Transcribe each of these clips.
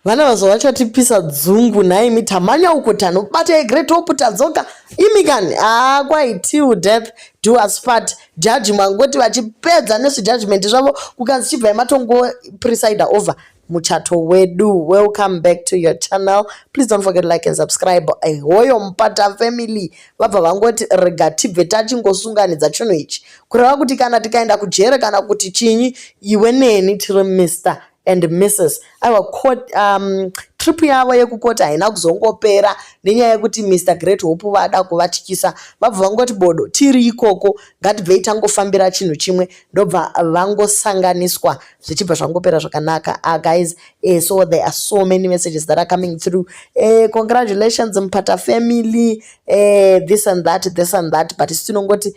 vana vazova vachatipisa dzungu nhai mitamanya uko tanobata Great Hope tadzoka imikani kwai till death do us part. Jaji mangoti vachipedza nezvejudgment zvavo kukanzi chibvai matongo preside over muchato wedu. Welcome back to your channel. Please don't forget to like and subscribe. Hoyo Mupata family vabva vangoti rega tibve tachingosunganidza chinhu ichi kureva kuti kana tikaenda kujere kana kuti chinyi iwe neni tiri Mr and Mrs. Aiwa court trip yavo yekukota haina kuzongopera nenyaya yekuti Mr Great Hope vada kuvatyisa vabva vangoti bodo tiri ikoko ngatibvei tangofambira chinhu chimwe ndobva vangosanganiswa zvichibva zvangopera zvakanaka. Guys, so there are so many messages that are coming through. Congratulations Mupata family, this and that, but tinongoti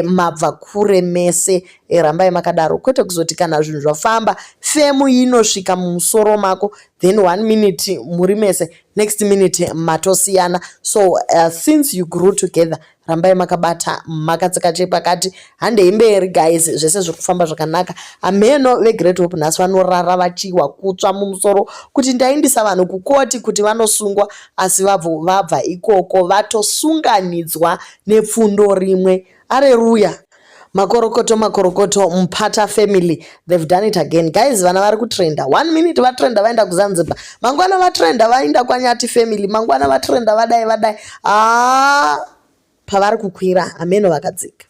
mabva kure mese, rambai makadaro kwete kuzoti kana zvinhu zvafamba femu inosvika mumusoro mako then 1 minute muri mese, next minute matosiyana. So since you grew together rambai makabata makatsika chepakati handei mberi guys, zvese zviri kufamba zvakanaka. Ameno veGreat Hope nhasi vanorara vachiwa kutsva mumusoro kuti ndaindisa vanhu kukoti kuti vanosungwa, asi vabva ikoko vatosunganidzwa nepfundo rimwe. Hallelujah. Makorokoto Mupata family, they've done it again guys. Vana vari kutrenda 1 minute vatrenda vaenda kuZanzibar, mangwana vatrenda vaenda kwaNyati family, mangwana vatrenda vadai pavari kukwira ameno vakadzika.